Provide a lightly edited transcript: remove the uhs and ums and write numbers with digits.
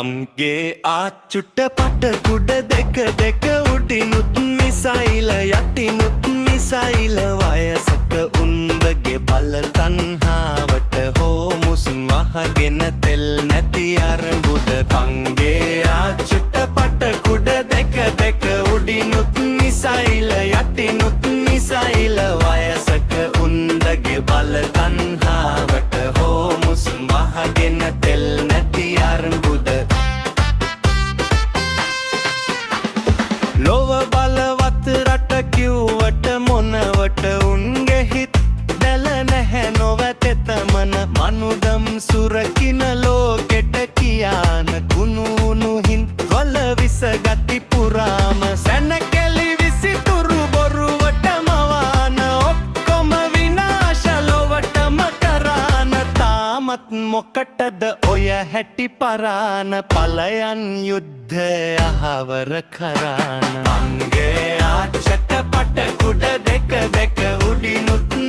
ගම්ගේ ආච්චුට පට කුඩ දෙක දෙක උඩිනුත් මිසයිල යටිනුත් මිසයිල වයසක උන්දගේ බල තන්හාවට හෝමුස් වහගෙන තෙල් නැති අරඹුද කංගේ ආච්චුට පට කුඩ දෙක දෙක උඩිනුත් මිසයිල යටිනුත් මිසයිල වයසක උන්දගේ බල තන්හාවට හෝමුස් වහගෙන තෙල් නැති අරඹුද ලොව බලවත් රට කිව්වට මොනවට උන්ගේ හිත් දැල නැහැ නොවැතෙතමන මනුදම් සුරකින ලෝකෙට කියාන කුණුණු හින් වල විස ගති පුරාම සැනකෙලි විසිතුරු බොරුවට මවාන ඔක්කොම විනාශ ලොවටම කරාන තාමත් මොකටද ඔය හැටි පරාන පලයන් යුද්ධය අහවර කරාන අංගේ ආච්චට පට කුඩ දෙක දෙක උඩිනුත්